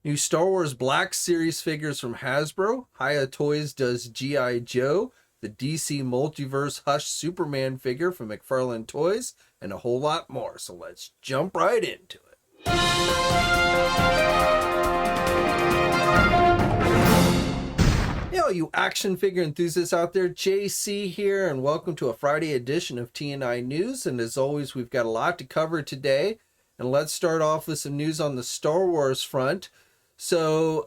New Star Wars Black Series figures from Hasbro. Hiya Toys does G.I. Joe. The DC Multiverse Hush Superman figure from McFarlane Toys. And a whole lot more. So let's jump right into it. Yo, you action figure enthusiasts out there, JC here, and welcome to a Friday edition of TNINews. And as always, we've got a lot to cover today. And let's start off with some news on the Star Wars front. So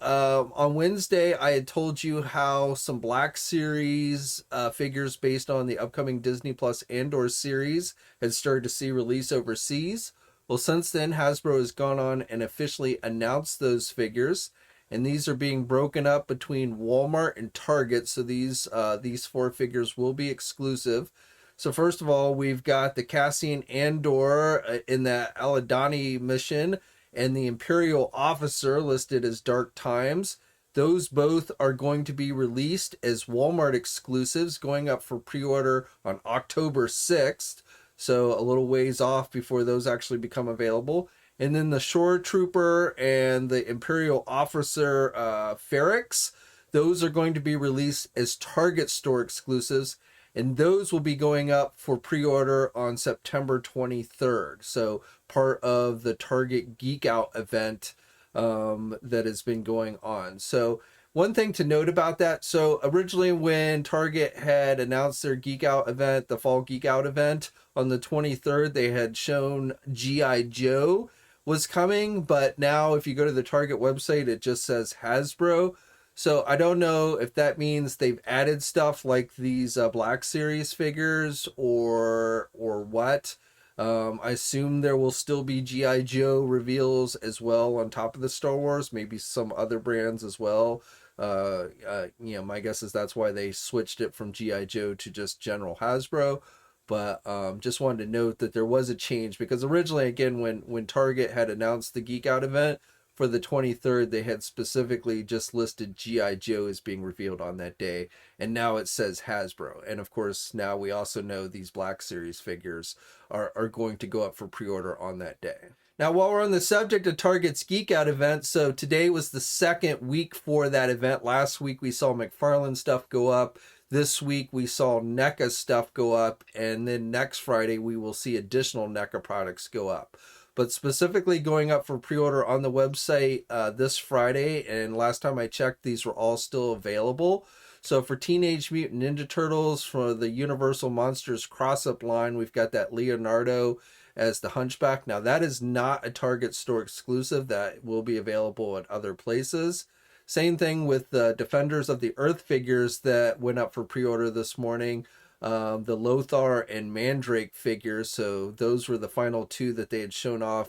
on Wednesday, I had told you how some Black Series figures based on the upcoming Disney Plus Andor series had started to see release overseas. Well, since then, Hasbro has gone on and officially announced those figures. And these are being broken up between Walmart and Target. So these 4 figures will be exclusive. So first of all, we've got the Cassian Andor in that Aladani mission and the Imperial Officer listed as Dark Times. Those both are going to be released as Walmart exclusives, going up for pre-order on October 6th. So a little ways off before those actually become available. And then the Shore Trooper and the Imperial Officer Ferrix, those are going to be released as Target store exclusives. And those will be going up for pre-order on September 23rd. So part of the Target Geek-Out event that has been going on. So one thing to note about that, so originally when Target had announced their Geek-Out event, the fall Geek-Out event, on the 23rd, they had shown GIJoe was coming. But now if you go to the Target website, it just says Hasbro. So I don't know if that means they've added stuff like these Black Series figures or what. I assume there will still be G.I. Joe reveals as well on top of the Star Wars, maybe some other brands as well. My guess is that's why they switched it from G.I. Joe to just general Hasbro. But just wanted to note that there was a change because originally, again, when Target had announced the Geek Out event, for the 23rd, they had specifically just listed G.I. Joe as being revealed on that day. And now it says Hasbro. And of course, now we also know these Black Series figures are going to go up for pre-order on that day. Now, while we're on the subject of Target's Geek Out event, so today was the second week for that event. Last week, we saw McFarlane stuff go up. This week, we saw NECA stuff go up. And then next Friday, we will see additional NECA products go up. But specifically going up for pre-order on the website this Friday, and last time I checked, these were all still available. So for Teenage Mutant Ninja Turtles, for the Universal Monsters cross-up line, we've got that Leonardo as the Hunchback. Now that is not a Target store exclusive. That will be available at other places. Same thing with the Defenders of the Earth figures that went up for pre-order this morning. The Lothar and Mandrake figures, so those were the final 2 that they had shown off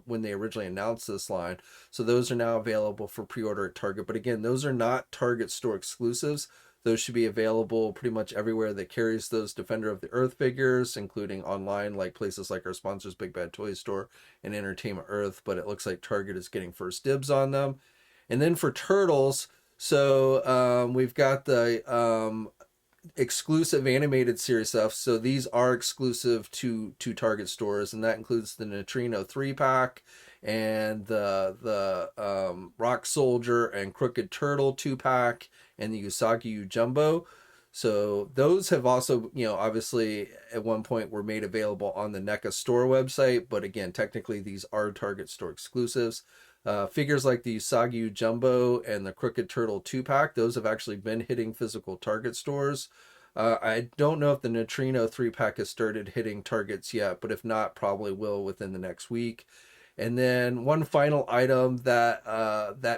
when they originally announced this line. So those are now available for pre-order at Target. But again, those are not Target store exclusives. Those should be available pretty much everywhere that carries those Defender of the Earth figures, including online, like places like our sponsors, Big Bad Toy Store and Entertainment Earth. But it looks like Target is getting first dibs on them. And then for Turtles, so we've got the exclusive animated series stuff. So these are exclusive to Target stores, and that includes the Neutrino 3-pack and the Rock Soldier and Crooked Turtle 2-pack and the Usagi Jumbo. So those have also, obviously at one point were made available on the NECA store website, but again, technically these are Target store exclusives. Figures like the Usagi Jumbo and the Crooked Turtle 2-pack, those have actually been hitting physical Target stores. I don't know if the Neutrino 3-pack has started hitting Targets yet, but if not, probably will within the next week. And then one final item, that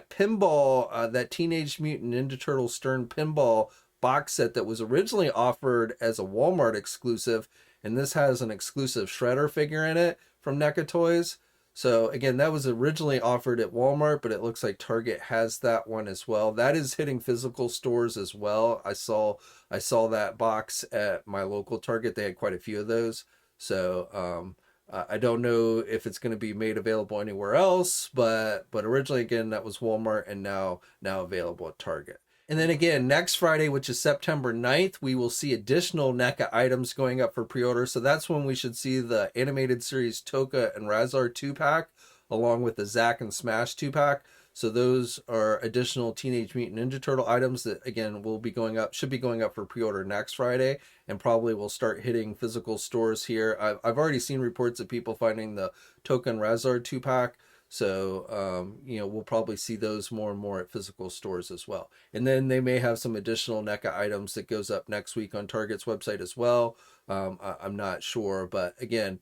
pinball, that Teenage Mutant Ninja Turtle Stern pinball box set that was originally offered as a Walmart exclusive, and this has an exclusive Shredder figure in it from NECA Toys. So again, that was originally offered at Walmart, but it looks like Target has that one as well. That is hitting physical stores as well. I saw that box at my local Target. They had quite a few of those. So I don't know if it's going to be made available anywhere else, but originally, again, that was Walmart and now available at Target. And then again, next Friday, which is September 9th, we will see additional NECA items going up for pre-order. So that's when we should see the animated series Toka and Razar 2-pack, along with the Zack and Smash 2-pack. So those are additional Teenage Mutant Ninja Turtle items that, again, will be going up, should be going up for pre-order next Friday, and probably will start hitting physical stores here. I've already seen reports of people finding the Token Razard 2-pack. So, we'll probably see those more and more at physical stores as well. And then they may have some additional NECA items that goes up next week on Target's website as well. I'm not sure, but again,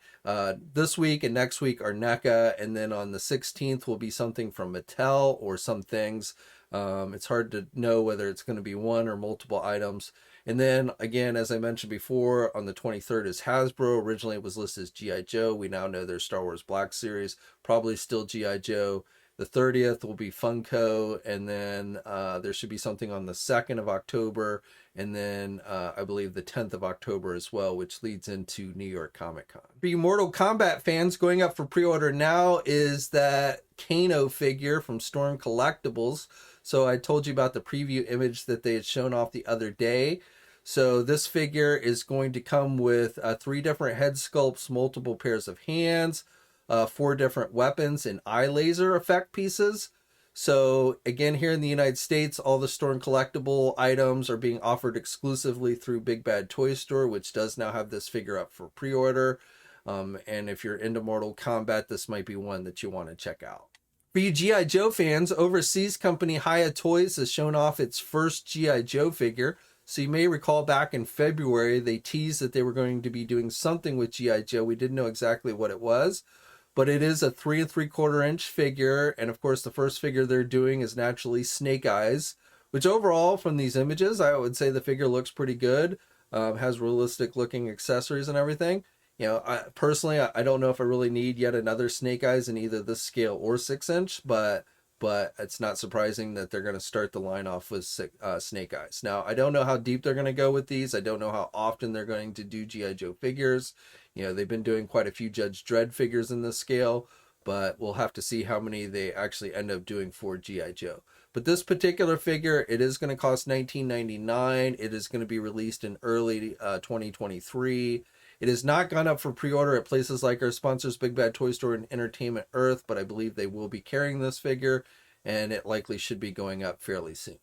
this week and next week are NECA, and then on the 16th will be something from Mattel or some things. It's hard to know whether it's going to be one or multiple items. And then again, as I mentioned before, on the 23rd is Hasbro. Originally it was listed as GIJoe. We now know there's Star Wars Black Series, probably still GIJoe. The 30th will be Funko, and then there should be something on the 2nd of October, and then I believe the 10th of October as well, which leads into New York Comic Con. For you Mortal Kombat fans, going up for pre-order now is that Kano figure from Storm Collectibles. So I told you about the preview image that they had shown off the other day. So this figure is going to come with 3 different head sculpts, multiple pairs of hands, 4 different weapons, and eye laser effect pieces. So again, here in the United States, all the Storm Collectible items are being offered exclusively through Big Bad Toy Store, which does now have this figure up for pre-order. And if you're into Mortal Kombat, this might be one that you want to check out. For you G.I. Joe fans, overseas company Hiya Toys has shown off its first G.I. Joe figure. So you may recall back in February, they teased that they were going to be doing something with G.I. Joe. We didn't know exactly what it was, but it is a 3 3/4 inch figure. And of course, the first figure they're doing is naturally Snake Eyes, which overall from these images, I would say the figure looks pretty good. Has realistic looking accessories and everything. Personally, I don't know if I really need yet another Snake Eyes in either this scale or 6 inch, but it's not surprising that they're going to start the line off with Snake Eyes. Now, I don't know how deep they're going to go with these. I don't know how often they're going to do G.I. Joe figures. They've been doing quite a few Judge Dredd figures in this scale, but we'll have to see how many they actually end up doing for G.I. Joe. But this particular figure, it is going to cost $19.99. It is going to be released in early 2023. It has not gone up for pre-order at places like our sponsors Big Bad Toy Store and Entertainment Earth, but I believe they will be carrying this figure, and it likely should be going up fairly soon.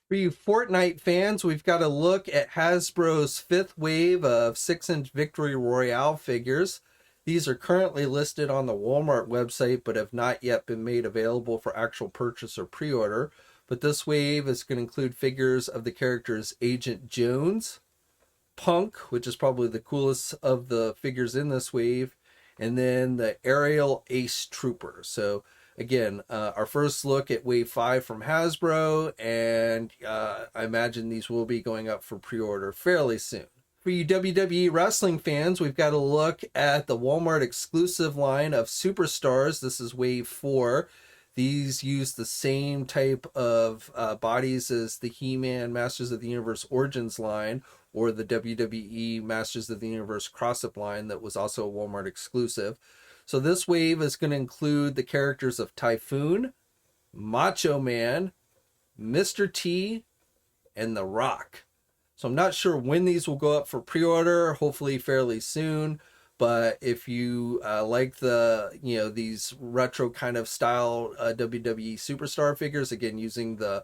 For you Fortnite fans, we've got a look at Hasbro's 5th wave of 6-inch Victory Royale figures. These are currently listed on the Walmart website, but have not yet been made available for actual purchase or pre-order. But this wave is going to include figures of the characters Agent Jones, Punk, which is probably the coolest of the figures in this wave, and then the Aerial Ace Trooper. So again, our first look at Wave 5 from Hasbro, and I imagine these will be going up for pre-order fairly soon. For you WWE wrestling fans, we've got a look at the Walmart exclusive line of Superstars. This is Wave 4. These use the same type of bodies as the He-Man Masters of the Universe Origins line, or the WWE Masters of the Universe Cross-Up line that was also a Walmart exclusive. So this wave is going to include the characters of Typhoon, Macho Man, Mr. T, and The Rock. So I'm not sure when these will go up for pre-order, hopefully fairly soon. But if you like these retro kind of style WWE Superstar figures, again, using the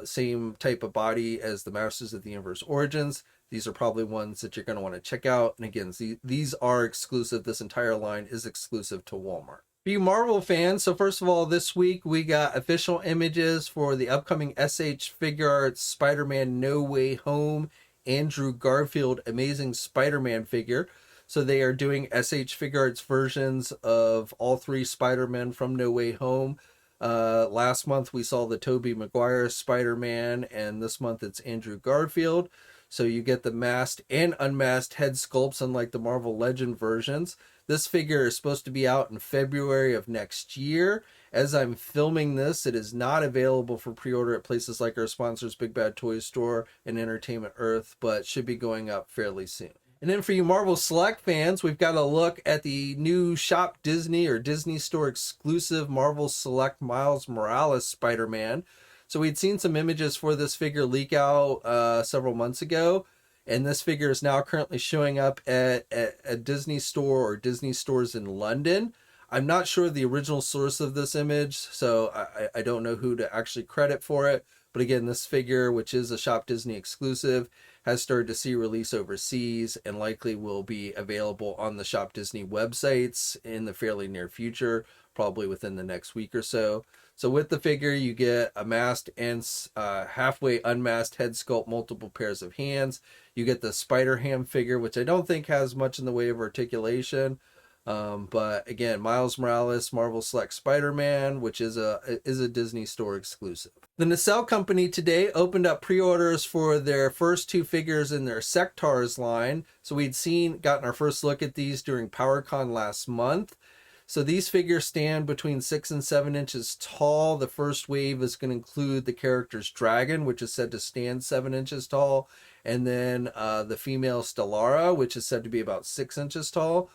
same type of body as the Masters of the Universe Origins, these are probably ones that you're going to want to check out. And again, these are exclusive. This entire line is exclusive to Walmart. For you Marvel fans, so first of all, this week we got official images for the upcoming SH Figuarts Spider-Man No Way Home Andrew Garfield Amazing Spider-Man figure. So they are doing SH Figuarts versions of all 3 Spider-Men from No Way Home. Last month we saw the Tobey Maguire Spider-Man, and this month it's Andrew Garfield. So you get the masked and unmasked head sculpts, unlike the Marvel Legend versions. This figure is supposed to be out in February of next year. As I'm filming this, it is not available for pre-order at places like our sponsors Big Bad Toy Store and Entertainment Earth, but should be going up fairly soon. And then for you Marvel Select fans, we've got a look at the new Shop Disney or Disney Store exclusive Marvel Select Miles Morales Spider-Man. So we'd seen some images for this figure leak out several months ago, and this figure is now currently showing up at a Disney Store or Disney stores in London. I'm not sure the original source of this image, so I don't know who to actually credit for it. But again, this figure, which is a Shop Disney exclusive, has started to see release overseas and likely will be available on the Shop Disney websites in the fairly near future, probably within the next week or so. So with the figure, you get a masked and halfway unmasked head sculpt, multiple pairs of hands. You get the Spider-Ham figure, which I don't think has much in the way of articulation. But again, Miles Morales, Marvel Select Spider-Man, which is a Disney Store exclusive. The Nacelle company today opened up pre-orders for their first 2 figures in their Sectaurs line. So we'd gotten our first look at these during PowerCon last month. So these figures stand between 6 and 7 inches tall. The first wave is going to include the character's dragon, which is said to stand 7 inches tall. And then the female Stellara, which is said to be about 6 inches tall.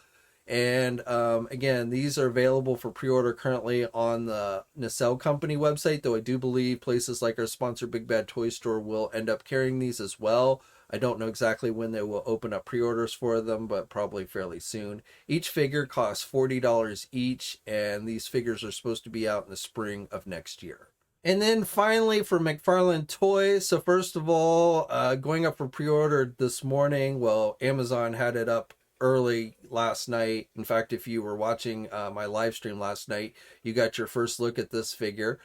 And again, these are available for pre-order currently on the Nacelle company website, though I do believe places like our sponsor Big Bad Toy Store will end up carrying these as well. I don't know exactly when they will open up pre-orders for them, but probably fairly soon. Each figure costs $40 each, and these figures are supposed to be out in the spring of next year. And then finally for McFarlane Toys, so first of all, going up for pre-order this morning, well, Amazon had it up early last night. In fact, if you were watching my live stream last night, you got your first look at this figure.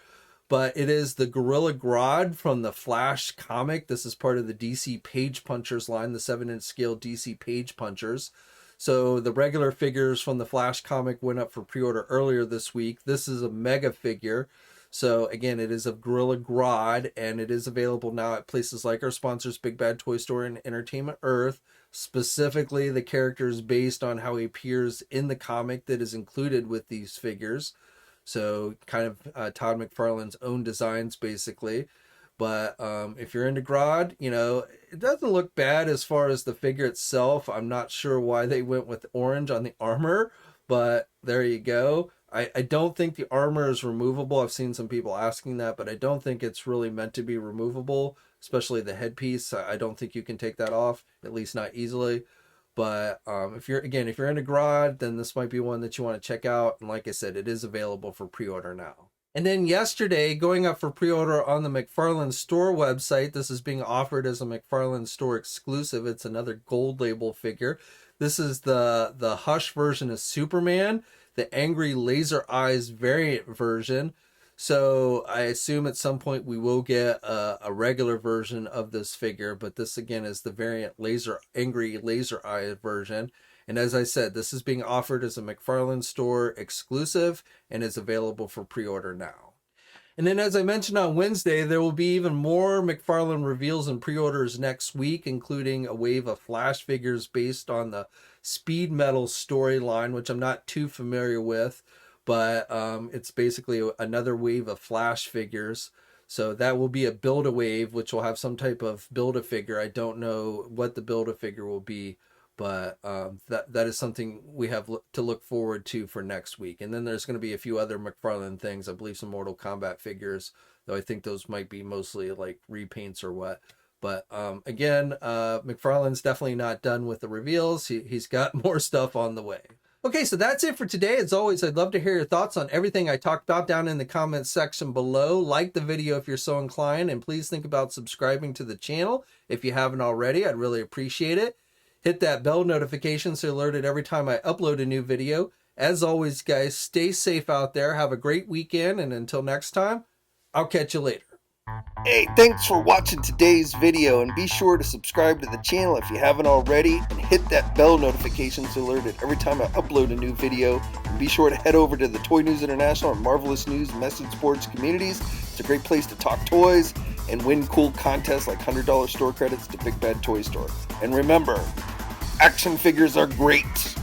But it is the Gorilla Grodd from the Flash comic. This is part of the DC Page Punchers line, the 7-inch scale DC Page Punchers. So the regular figures from the Flash comic went up for pre-order earlier this week. This is a mega figure. So again, it is of Gorilla Grodd, and it is available now at places like our sponsors Big Bad Toy Store and Entertainment Earth. Specifically, the character is based on how he appears in the comic that is included with these figures. So kind of Todd McFarlane's own designs, basically. But if you're into Grodd, you know, it doesn't look bad as far as the figure itself. I'm not sure why they went with orange on the armor, but there you go. I don't think the armor is removable. I've seen some people asking that, but I don't think it's really meant to be removable, especially the headpiece. I don't think you can take that off, at least not easily. But if you're into Grodd, then this might be one that you want to check out. And like I said, it is available for pre-order now. And then yesterday, going up for pre-order on the McFarlane Store website, this is being offered as a McFarlane Store exclusive. It's another gold label figure. This is the Hush version of Superman, the Angry Laser Eyes variant version. So I assume at some point we will get a regular version of this figure, but this again is the variant Angry Laser Eye version. And as I said, this is being offered as a McFarlane Store exclusive and is available for pre-order now. And then as I mentioned on Wednesday, there will be even more McFarlane reveals and pre-orders next week, including a wave of Flash figures based on the Speed Metal storyline, which I'm not too familiar with. But it's basically another wave of Flash figures. So that will be a Build-A-Wave, which will have some type of Build-A-Figure. I don't know what the Build-A-Figure will be, but that is something we have to look forward to for next week. And then there's going to be a few other McFarlane things. I believe some Mortal Kombat figures, though I think those might be mostly like repaints or what. But again, McFarlane's definitely not done with the reveals. He's got more stuff on the way. Okay, so that's it for today. As always, I'd love to hear your thoughts on everything I talked about down in the comments section below. Like the video if you're so inclined, and please think about subscribing to the channel if you haven't already. I'd really appreciate it. Hit that bell notification so you're alerted every time I upload a new video. As always, guys, stay safe out there. Have a great weekend, and until next time, I'll catch you later. Hey, thanks for watching today's video, and be sure to subscribe to the channel if you haven't already, and hit that bell notification so you're alerted every time I upload a new video. And be sure to head over to the Toy News International and Marvelous News message boards communities. It's a great place to talk toys and win cool contests like $100 store credits to Big Bad Toy Store. And remember, action figures are great.